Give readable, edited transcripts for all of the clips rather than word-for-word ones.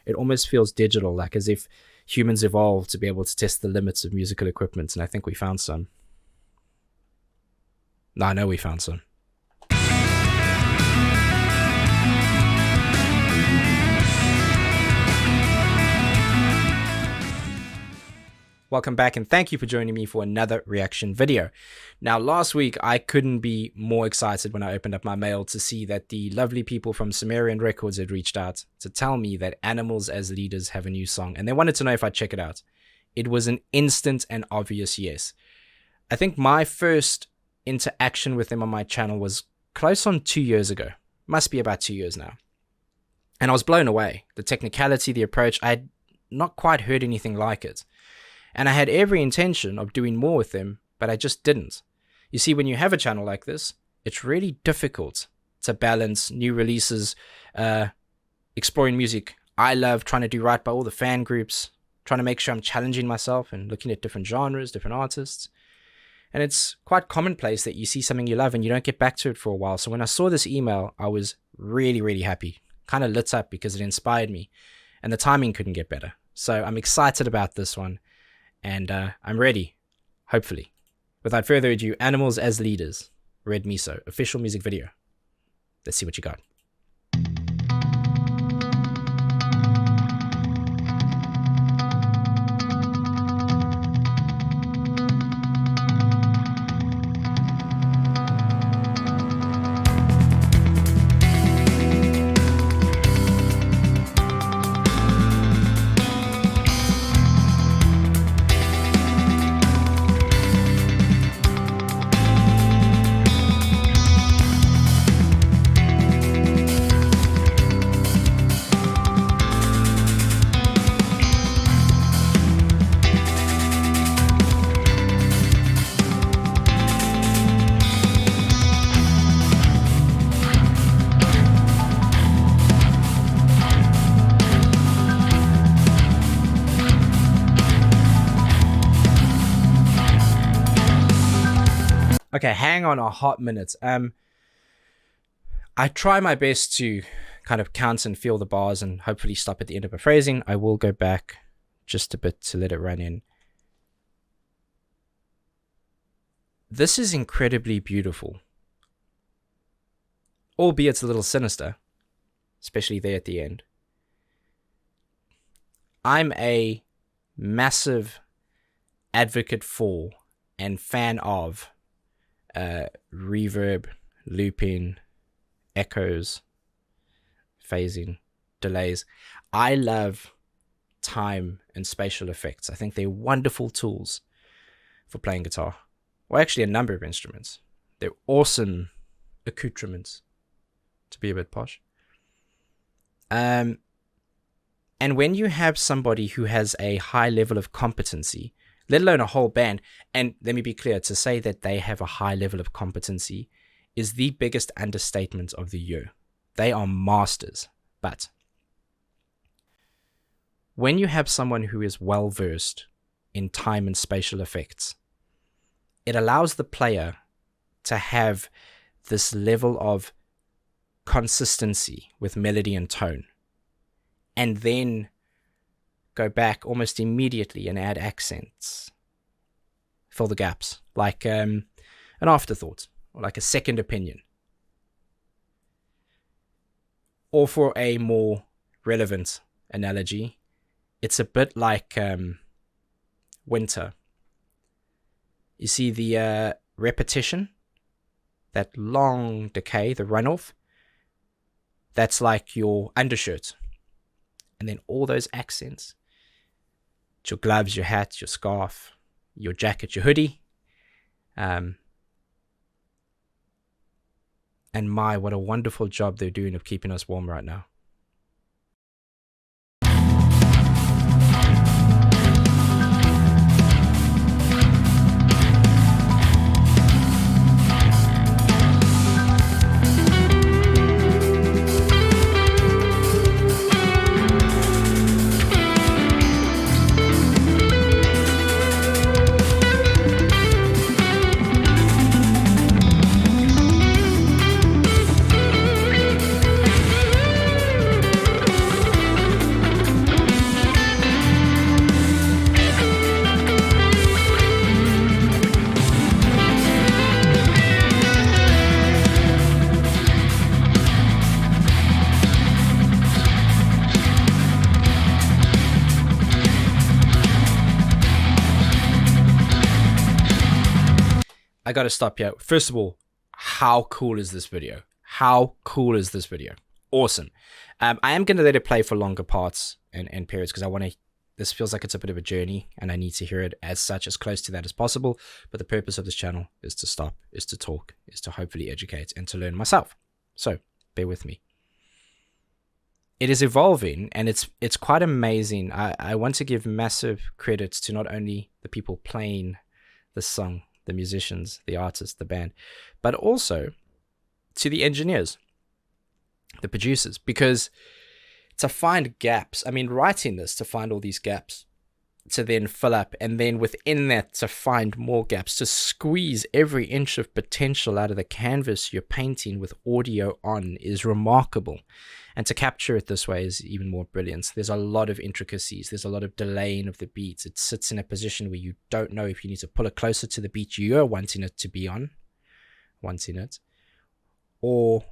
it almost feels digital, like as if humans evolved to be able to test the limits of musical equipment, and I think we found some. No, I know we found some. Welcome back, and thank you for joining me for another reaction video. Now, last week, I couldn't be more excited when I opened up my mail to see that the lovely people from Sumerian Records had reached out to tell me that Animals as Leaders have a new song, and they wanted to know if I'd check it out. It was an instant and obvious yes. I think my first interaction with them on my channel was close on 2 years ago. Must be about 2 years now. And I was blown away. The technicality, the approach, I had not quite heard anything like it. And I had every intention of doing more with them, but I just didn't. You see, when you have a channel like this, it's really difficult to balance new releases, exploring music I love, trying to do right by all the fan groups, trying to make sure I'm challenging myself and looking at different genres, different artists. And it's quite commonplace that you see something you love and you don't get back to it for a while. So when I saw this email, I was really, really happy. Kind of lit up because it inspired me. And the timing couldn't get better. So I'm excited about this one. And I'm ready, hopefully. Without further ado, Animals as Leaders, Red Miso, official music video. Let's see what you got. Okay, hang on a hot minute. I try my best to kind of count and feel the bars and hopefully stop at the end of a phrasing. I will go back just a bit to let it run in. This is incredibly beautiful, albeit a little sinister, especially there at the end. I'm a massive advocate for and fan of reverb, looping, echoes, phasing, delays. I love time and spatial effects. I think they're wonderful tools for playing guitar, or actually a number of instruments. They're awesome accoutrements, to be a bit posh. And when you have somebody who has a high level of competency, let alone a whole band, and let me be clear, to say that they have a high level of competency is the biggest understatement of the year. They are masters. But when you have someone who is well versed in time and spatial effects, it allows the player to have this level of consistency with melody and tone, and then go back almost immediately and add accents, fill the gaps, like an afterthought, or like a second opinion. Or for a more relevant analogy, it's a bit like winter. You see the repetition, that long decay, the runoff, that's like your undershirt. And then all those accents, your gloves, your hat, your scarf, your jacket, your hoodie. And my, what a wonderful job they're doing of keeping us warm right now. I got to stop here. First of all, how cool is this video? How cool is this video? Awesome. I am going to let it play for longer parts and periods because I want to, this feels like it's a bit of a journey and I need to hear it as such, as close to that as possible. But the purpose of this channel is to stop, is to talk, is to hopefully educate and to learn myself. So bear with me. It is evolving and it's quite amazing. I want to give massive credits to not only the people playing the song, the musicians, the artists, the band, but also to the engineers, the producers, because to find gaps, I mean, writing this to find all these gaps, to then fill up, and then within that to find more gaps, to squeeze every inch of potential out of the canvas you're painting with audio on is remarkable. And to capture it this way is even more brilliant. There's a lot of intricacies. There's a lot of delaying of the beats. It sits in a position where you don't know if you need to pull it closer to the beat you're wanting it to be on, or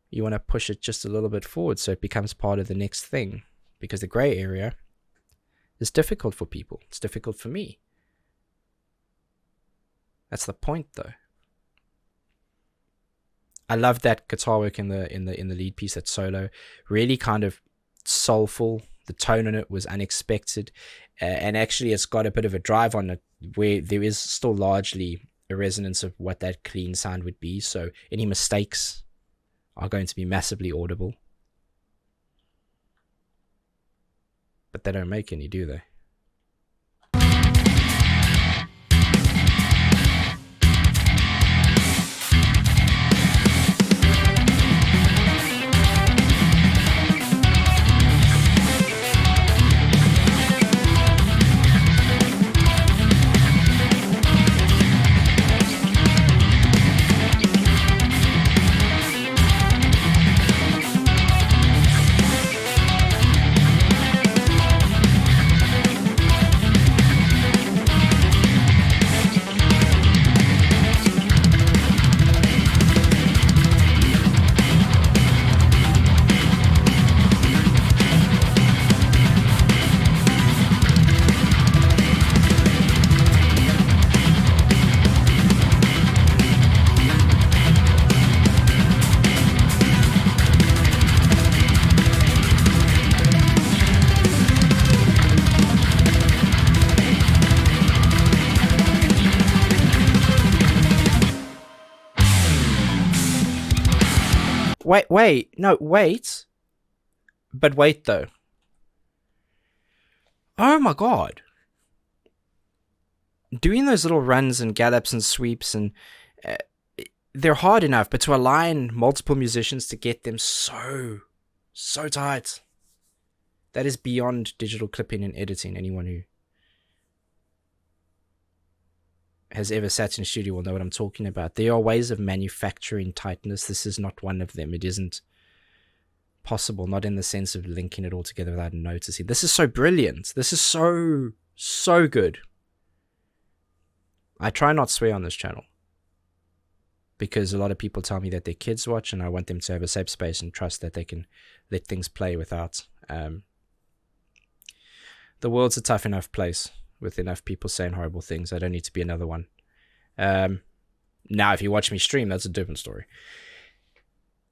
you want to push it just a little bit forward so it becomes part of the next thing. Because the gray area is difficult for people. It's difficult for me. That's the point, though. I love that guitar work in the lead piece, that solo, really kind of soulful. The tone on it was unexpected, and actually it's got a bit of a drive on it where there is still largely a resonance of what that clean sound would be. So any mistakes are going to be massively audible, but they don't make any, do they? But wait though. Oh my god. Doing those little runs and gallops and sweeps, and they're hard enough, but to align multiple musicians to get them so tight, that is beyond digital clipping and editing. Anyone who has ever sat in a studio will know what I'm talking about. There are ways of manufacturing tightness. This is not one of them. It isn't possible, not in the sense of linking it all together without noticing. This is so brilliant. This is so good. I try not to swear on this channel because a lot of people tell me that their kids watch, and I want them to have a safe space and trust that they can let things play without. The world's a tough enough place with enough people saying horrible things. I don't need to be another one. Now, if you watch me stream, that's a different story.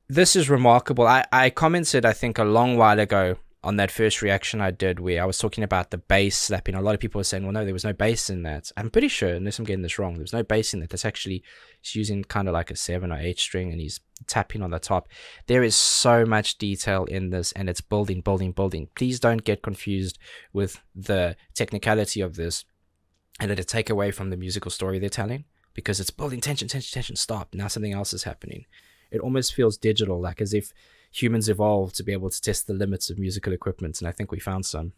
This is remarkable. I commented, I think, a long while ago on that first reaction I did where I was talking about the bass slapping. A lot of people were saying, well, no, there was no bass in that. I'm pretty sure, unless I'm getting this wrong, there was no bass in that. That's actually, he's using kind of like a 7 or 8 string and he's tapping on the top. There is so much detail in this, and it's building. Please don't get confused with the technicality of this and let it take away from the musical story they're telling, because it's building tension, stop. Now something else is happening. It almost feels digital, like as if humans evolved to be able to test the limits of musical equipment, and I think we found some.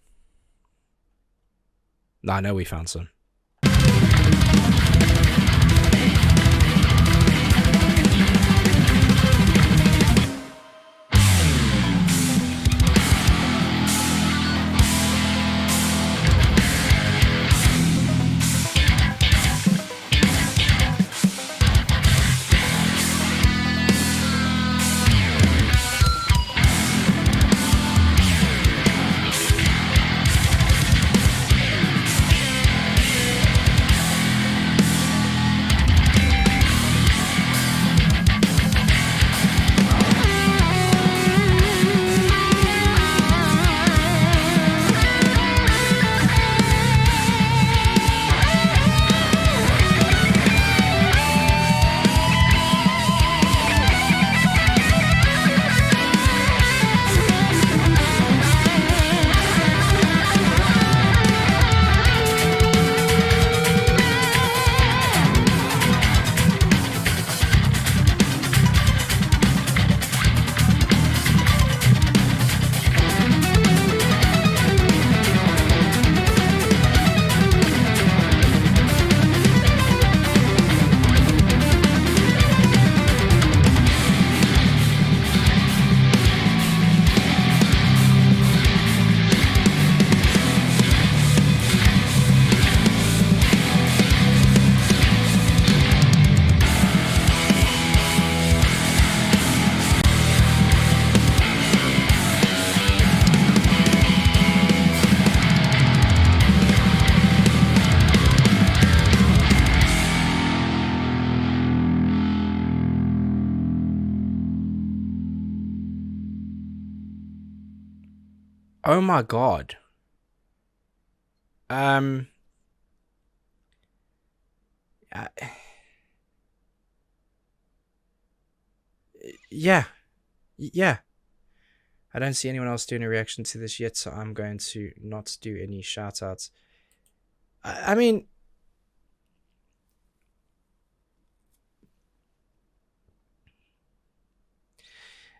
I know we found some. Oh my god. Um. uh, yeah. Yeah. I don't see anyone else doing a reaction to this yet, so I'm going to not do any shout outs. I mean,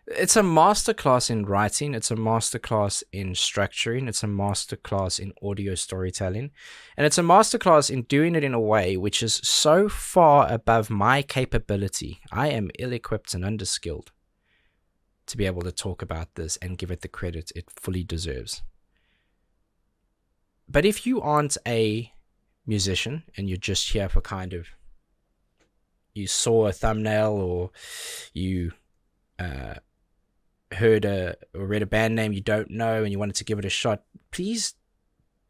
it's a masterclass in writing, it's a masterclass in structuring, it's a masterclass in audio storytelling, and it's a masterclass in doing it in a way which is so far above my capability. I am ill-equipped and underskilled to be able to talk about this and give it the credit it fully deserves. But if you aren't a musician and you're just here for kind of, you saw a thumbnail or you heard or read a band name you don't know and you wanted to give it a shot, please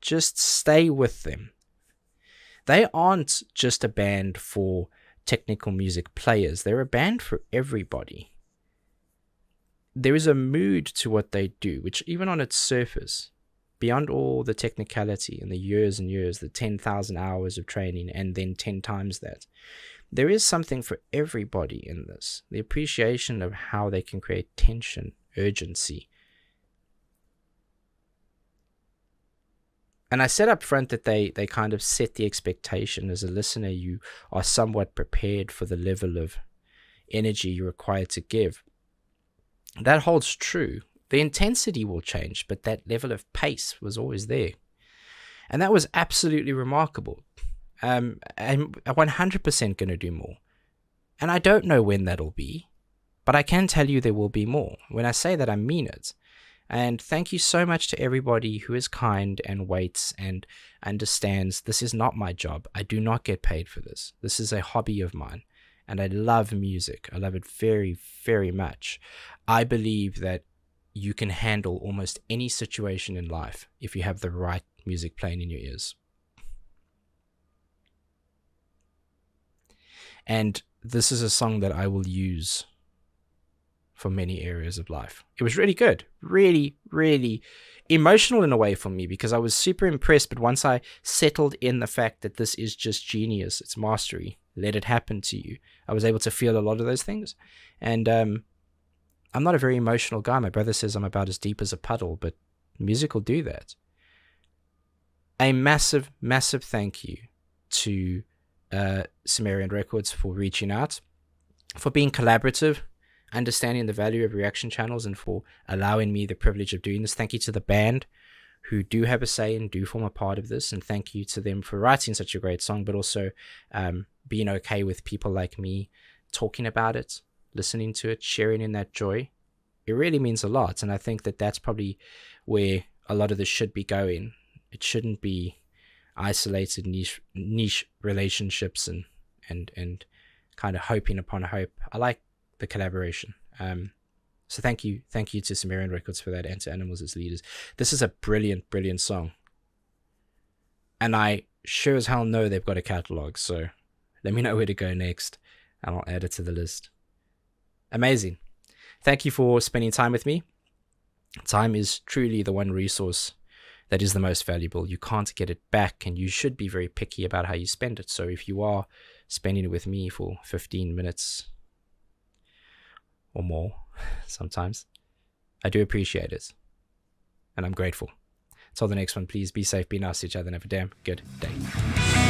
just stay with them. They aren't just a band for technical music players. They're a band for everybody. There is a mood to what they do, which even on its surface, beyond all the technicality and the years and years, the 10,000 hours of training and then 10 times that, there is something for everybody in this. The appreciation of how they can create tension, urgency. And I said up front that they kind of set the expectation. As a listener, you are somewhat prepared for the level of energy you're required to give. That holds true. The intensity will change, but that level of pace was always there. And that was absolutely remarkable. I'm 100% going to do more. And I don't know when that'll be, but I can tell you there will be more. When I say that, I mean it. And thank you so much to everybody who is kind and waits and understands this is not my job. I do not get paid for this. This is a hobby of mine. And I love music. I love it very, very much. I believe that you can handle almost any situation in life if you have the right music playing in your ears. And this is a song that I will use for many areas of life. It was really good. Really, really emotional in a way for me because I was super impressed. But once I settled in the fact that this is just genius, it's mastery, let it happen to you, I was able to feel a lot of those things. And I'm not a very emotional guy. My brother says I'm about as deep as a puddle, but music will do that. A massive, massive thank you to Sumerian Records for reaching out, for being collaborative, understanding the value of reaction channels, and for allowing me the privilege of doing this. Thank you to the band who do have a say and do form a part of this, and thank you to them for writing such a great song, but also being okay with people like me talking about it, listening to it, sharing in that joy. It really means a lot, and I think that that's probably where a lot of this should be going. It shouldn't be isolated niche relationships and kind of hoping upon hope. I like the collaboration. So thank you to Sumerian Records for that, and to Animals as Leaders. This is a brilliant song, and I sure as hell know they've got a catalog, so let me know where to go next and I'll add it to the list. Amazing. Thank you for spending time with me. Time is truly the one resource that is the most valuable. You can't get it back, and you should be very picky about how you spend it. So if you are spending it with me for 15 minutes or more sometimes, I do appreciate it, and I'm grateful. Until the next one, please be safe, be nice to each other, and have a damn good day.